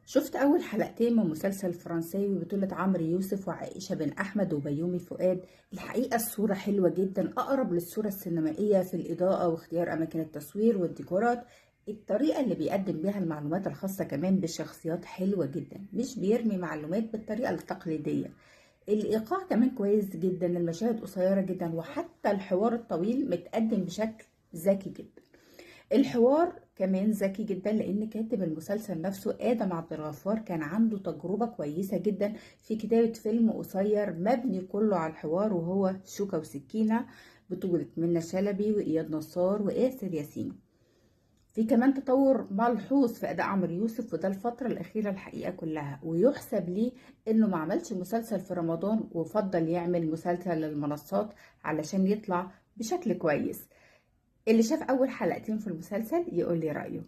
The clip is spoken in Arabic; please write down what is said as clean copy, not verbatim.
شفت أول حلقتين من مسلسل فرنساوي بطولة عمرو يوسف وعائشة بن أحمد وبيومي فؤاد. الحقيقة الصورة حلوة جدا، أقرب للصورة السينمائية في الإضاءة واختيار أماكن التصوير والديكورات. الطريقة اللي بيقدم بيها المعلومات الخاصة كمان بالشخصيات حلوة جدا، مش بيرمي معلومات بالطريقة التقليدية. الإيقاع كمان كويس جدا، المشاهد قصيرة جدا وحتى الحوار الطويل متقدم بشكل ذكي جدا. الحوار كمان ذكي جدا لان كاتب المسلسل نفسه ادم عبد الغفار كان عنده تجربة كويسة جدا في كتابة فيلم قصير مبني كله على الحوار، وهو شوكة وسكينة، بطولة منة شلبي وإياد نصار وآسر ياسين. في كمان تطور ملحوظ في أداء عمرو يوسف، وده الفترة الأخيرة الحقيقة كلها، ويحسب ليه إنه ما عملش مسلسل في رمضان وفضل يعمل مسلسل للمنصات علشان يطلع بشكل كويس. اللي شاف أول حلقتين في المسلسل يقول لي رأيه.